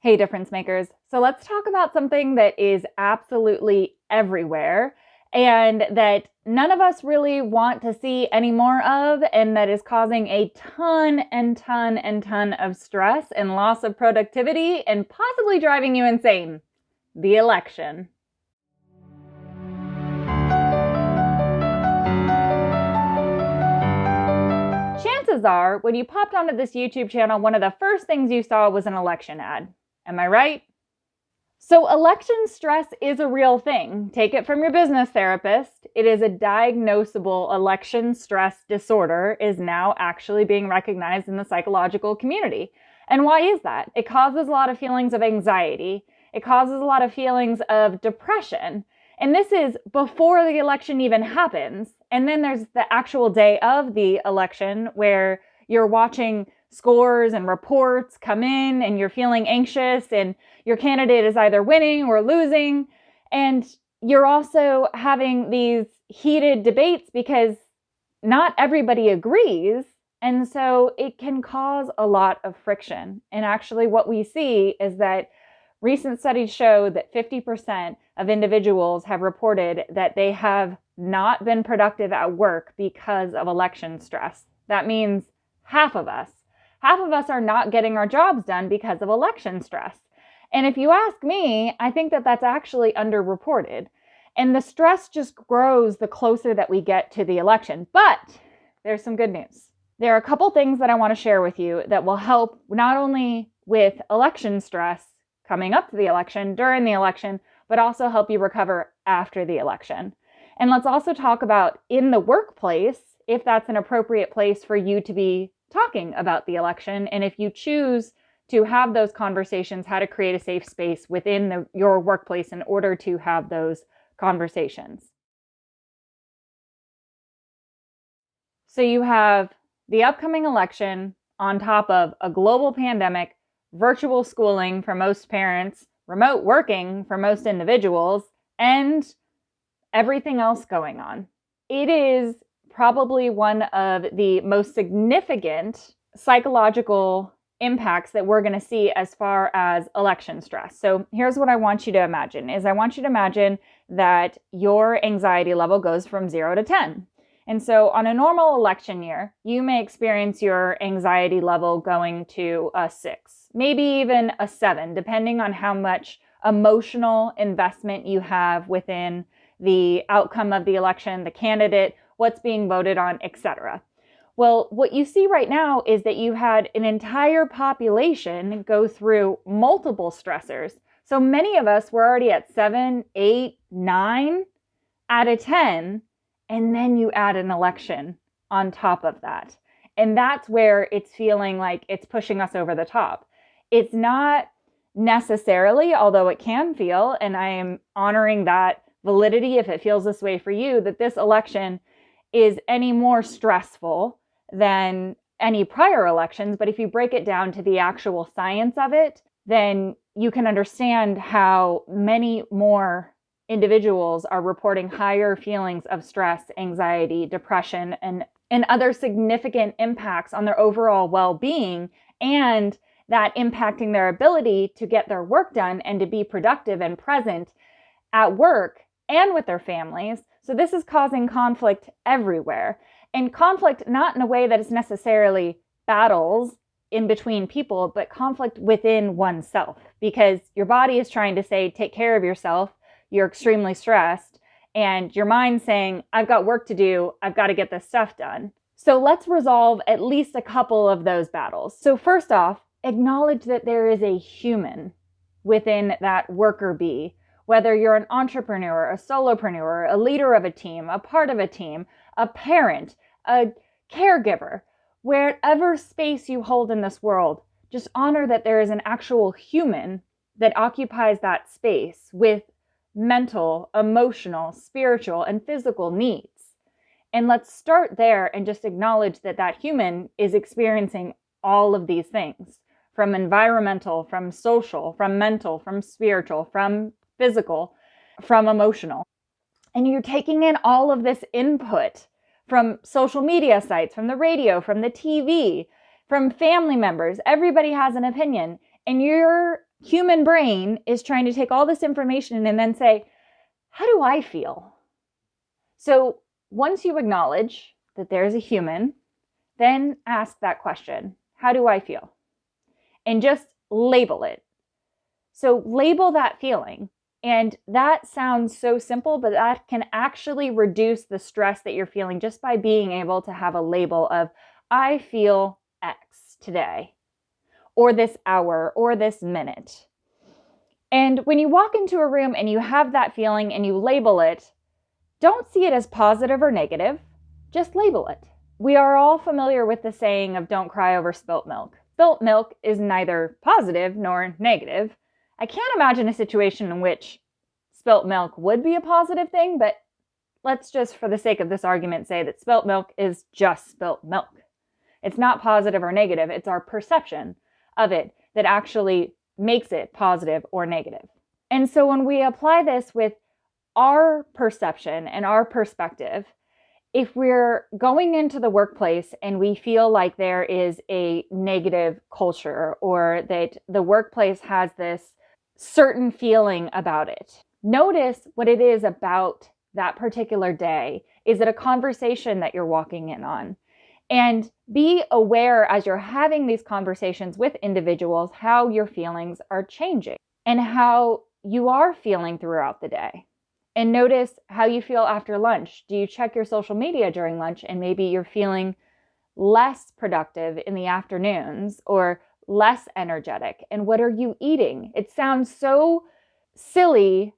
Hey, difference makers. So let's talk about something that is absolutely everywhere and that none of us really want to see any more of, and that is causing a ton of stress and loss of productivity and possibly driving you insane: the election. Chances are, when you popped onto this YouTube channel, one of the first things you saw was an election ad. Am I right? So election stress is a real thing. Take it from your business therapist. It is a diagnosable election stress disorder, is now actually being recognized in the psychological community. And why is that? It causes a lot of feelings of anxiety. It causes a lot of feelings of depression. And this is before the election even happens. And then there's the actual day of the election where you're watching scores and reports come in and you're feeling anxious and your candidate is either winning or losing. And you're also having these heated debates because not everybody agrees. And so it can cause a lot of friction. And actually what we see is that recent studies show that 50% of individuals have reported that they have not been productive at work because of election stress. That means half of us are not getting our jobs done because of election stress. And if you ask me, I think that that's actually underreported. And the stress just grows the closer that we get to the election. But there's some good news. There are a couple things that I want to share with you that will help not only with election stress coming up to the election, during the election, but also help you recover after the election. And let's also talk about in the workplace, if that's an appropriate place for you to be talking about the election. And if you choose to have those conversations, how to create a safe space within your workplace in order to have those conversations. So you have the upcoming election on top of a global pandemic, virtual schooling for most parents, remote working for most individuals, and everything else going on. It is probably one of the most significant psychological impacts that we're going to see as far as election stress. So here's what I want you to imagine is I want you to imagine that your anxiety level goes from 0 to 10. And so on a normal election year, you may experience your anxiety level going to a 6, maybe even a 7, depending on how much emotional investment you have within the outcome of the election, the candidate, what's being voted on, etc. Well, what you see right now is that you had an entire population go through multiple stressors. So many of us were already at 7, 8, 9 out of 10, and then you add an election on top of that. And that's where it's feeling like it's pushing us over the top. It's not necessarily, although it can feel, and I am honoring that validity if it feels this way for you, that this election is any more stressful than any prior elections. But if you break it down to the actual science of it, then you can understand how many more individuals are reporting higher feelings of stress, anxiety, depression, and other significant impacts on their overall well-being, and that impacting their ability to get their work done and to be productive and present at work and with their families. So this is causing conflict everywhere. And conflict not in a way that is necessarily battles in between people, but conflict within oneself. Because your body is trying to say, take care of yourself, you're extremely stressed, and your mind's saying, I've got work to do, I've got to get this stuff done. So let's resolve at least a couple of those battles. So first off, acknowledge that there is a human within that worker bee. Whether you're an entrepreneur, a solopreneur, a leader of a team, a part of a team, a parent, a caregiver, wherever space you hold in this world, just honor that there is an actual human that occupies that space with mental, emotional, spiritual, and physical needs. And let's start there and just acknowledge that that human is experiencing all of these things, from environmental, from social, from mental, from spiritual, from physical, from emotional. And you're taking in all of this input from social media sites, from the radio, from the TV, from family members. Everybody has an opinion. And your human brain is trying to take all this information and then say, how do I feel? So once you acknowledge that there's a human, then ask that question, how do I feel? And just label it. So label that feeling. And that sounds so simple, but that can actually reduce the stress that you're feeling just by being able to have a label of, I feel X today, or this hour, or this minute. And when you walk into a room and you have that feeling and you label it, don't see it as positive or negative, just label it. We are all familiar with the saying of don't cry over spilt milk. Spilt milk is neither positive nor negative. I can't imagine a situation in which spilt milk would be a positive thing, but let's just, for the sake of this argument, say that spilt milk is just spilt milk. It's not positive or negative. It's our perception of it that actually makes it positive or negative. And so when we apply this with our perception and our perspective, if we're going into the workplace and we feel like there is a negative culture or that the workplace has this certain feeling about it, notice what it is about that particular day. Is it a conversation that you're walking in on? And be aware as you're having these conversations with individuals how your feelings are changing and how you are feeling throughout the day. And notice how you feel after lunch. Do you check your social media during lunch and maybe you're feeling less productive in the afternoons or less energetic? And what are you eating? It sounds so silly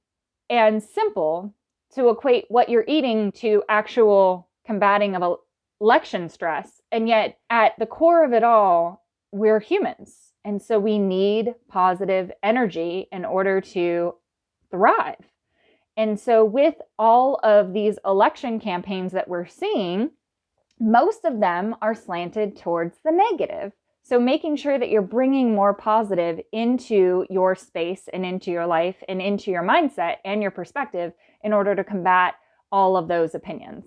and simple to equate what you're eating to actual combating of election stress. And yet at the core of it all, we're humans. And so we need positive energy in order to thrive. And so with all of these election campaigns that we're seeing, most of them are slanted towards the negative. So making sure that you're bringing more positive into your space and into your life and into your mindset and your perspective in order to combat all of those opinions.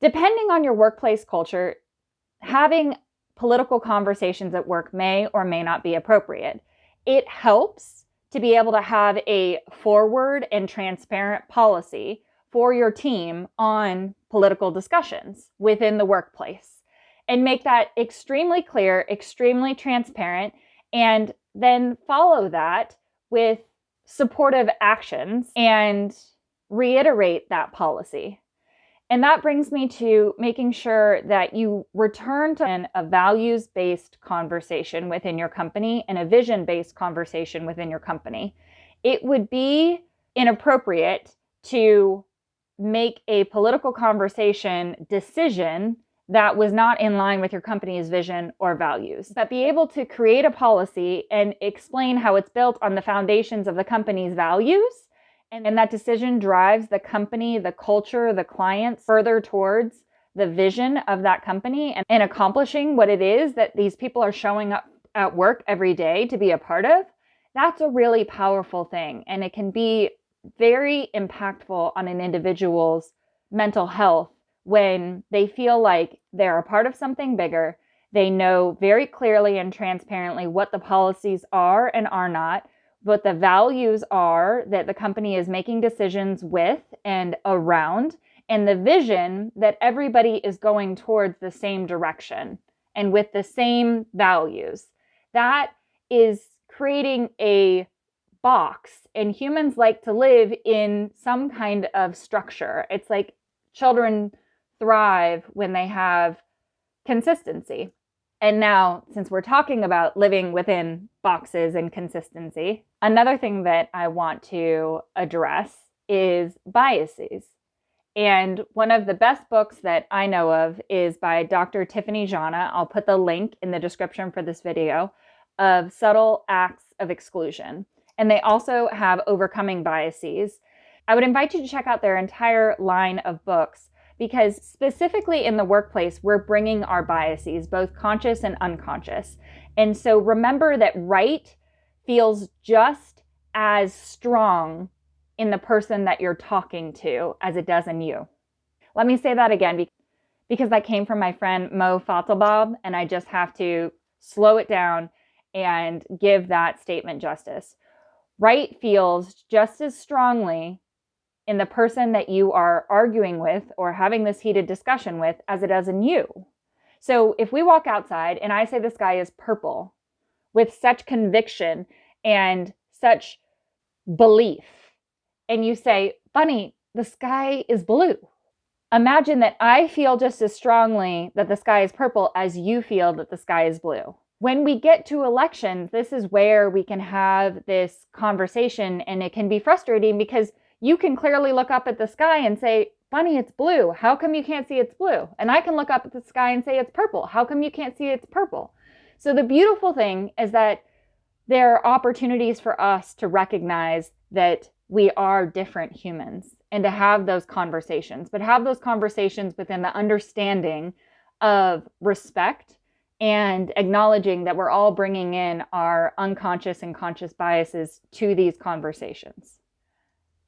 Depending on your workplace culture, having political conversations at work may or may not be appropriate. It helps to be able to have a forward and transparent policy for your team on political discussions within the workplace and make that extremely clear, extremely transparent, and then follow that with supportive actions and reiterate that policy. And that brings me to making sure that you return to a values-based conversation within your company and a vision-based conversation within your company. It would be inappropriate to make a political conversation decision that was not in line with your company's vision or values. But be able to create a policy and explain how it's built on the foundations of the company's values. And that decision drives the company, the culture, the clients further towards the vision of that company and accomplishing what it is that these people are showing up at work every day to be a part of. That's a really powerful thing. And it can be very impactful on an individual's mental health when they feel like they're a part of something bigger. They know very clearly and transparently what the policies are and are not, what the values are that the company is making decisions with and around, and the vision that everybody is going towards the same direction and with the same values. That is creating a box, and humans like to live in some kind of structure. It's like children thrive when they have consistency. And now, since we're talking about living within boxes and consistency, another thing that I want to address is biases. And one of the best books that I know of is by Dr. Tiffany Jana. I'll put the link in the description for this video, of Subtle Acts of Exclusion. And they also have Overcoming Biases. I would invite you to check out their entire line of books, because specifically in the workplace, we're bringing our biases, both conscious and unconscious. And so remember that right feels just as strong in the person that you're talking to as it does in you. Let me say that again. because that came from my friend Mo Fathelbab, and I just have to slow it down and give that statement justice. Right feels just as strongly in the person that you are arguing with or having this heated discussion with as it does in you. So if we walk outside and I say the sky is purple with such conviction and such belief, and you say, Bunny, the sky is blue. Imagine that I feel just as strongly that the sky is purple as you feel that the sky is blue. When we get to elections, this is where we can have this conversation, and it can be frustrating because you can clearly look up at the sky and say, Bunny, it's blue. How come you can't see it's blue? And I can look up at the sky and say it's purple. How come you can't see it's purple? So the beautiful thing is that there are opportunities for us to recognize that we are different humans and to have those conversations, but have those conversations within the understanding of respect and acknowledging that we're all bringing in our unconscious and conscious biases to these conversations.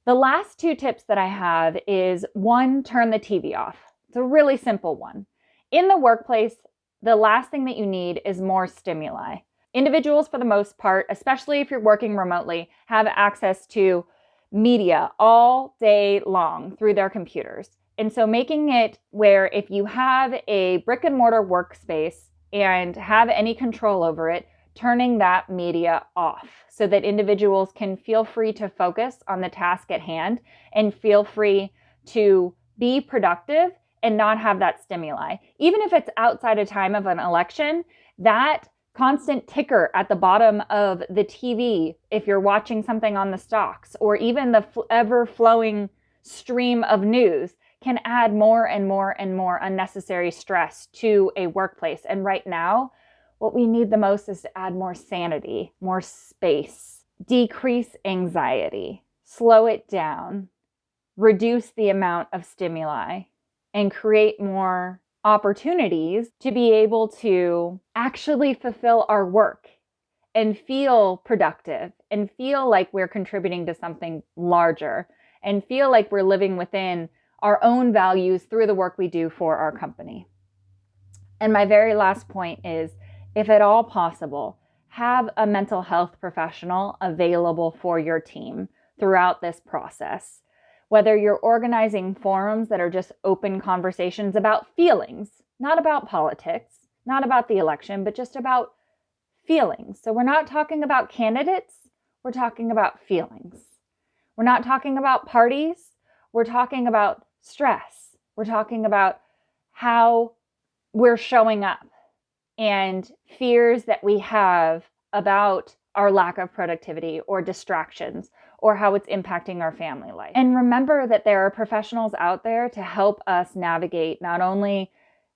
The last two tips that I have is, one, turn the TV off. It's a really simple one. In the workplace, the last thing that you need is more stimuli. Individuals, for the most part, especially if you're working remotely, have access to media all day long through their computers. And so making it where if you have a brick and mortar workspace and have any control over it, turning that media off so that individuals can feel free to focus on the task at hand and feel free to be productive and not have that stimuli. Even if it's outside of time of an election, that constant ticker at the bottom of the TV, if you're watching something on the stocks, or even the ever-flowing stream of news, can add more and more and more unnecessary stress to a workplace. And right now, what we need the most is to add more sanity, more space, decrease anxiety, slow it down, reduce the amount of stimuli, and create more opportunities to be able to actually fulfill our work and feel productive and feel like we're contributing to something larger and feel like we're living within our own values through the work we do for our company. And my very last point is, if at all possible, have a mental health professional available for your team throughout this process. Whether you're organizing forums that are just open conversations about feelings, not about politics, not about the election, but just about feelings. So we're not talking about candidates, we're talking about feelings. We're not talking about parties, we're talking about stress. We're talking about how we're showing up and fears that we have about our lack of productivity or distractions, or how it's impacting our family life. And remember that there are professionals out there to help us navigate not only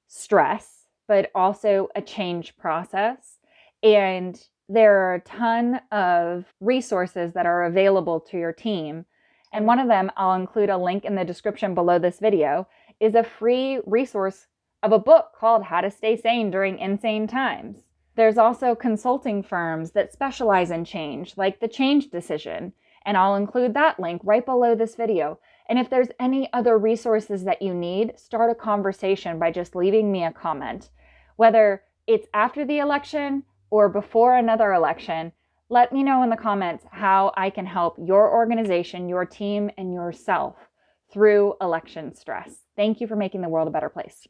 stress, but also a change process. And there are a ton of resources that are available to your team. And one of them, I'll include a link in the description below this video, is a free resource of a book called How to Stay Sane During Insane Times. There's also consulting firms that specialize in change, like The Change Decision, and I'll include that link right below this video. And if there's any other resources that you need, start a conversation by just leaving me a comment. Whether it's after the election or before another election, let me know in the comments how I can help your organization, your team, and yourself through election stress. Thank you for making the world a better place.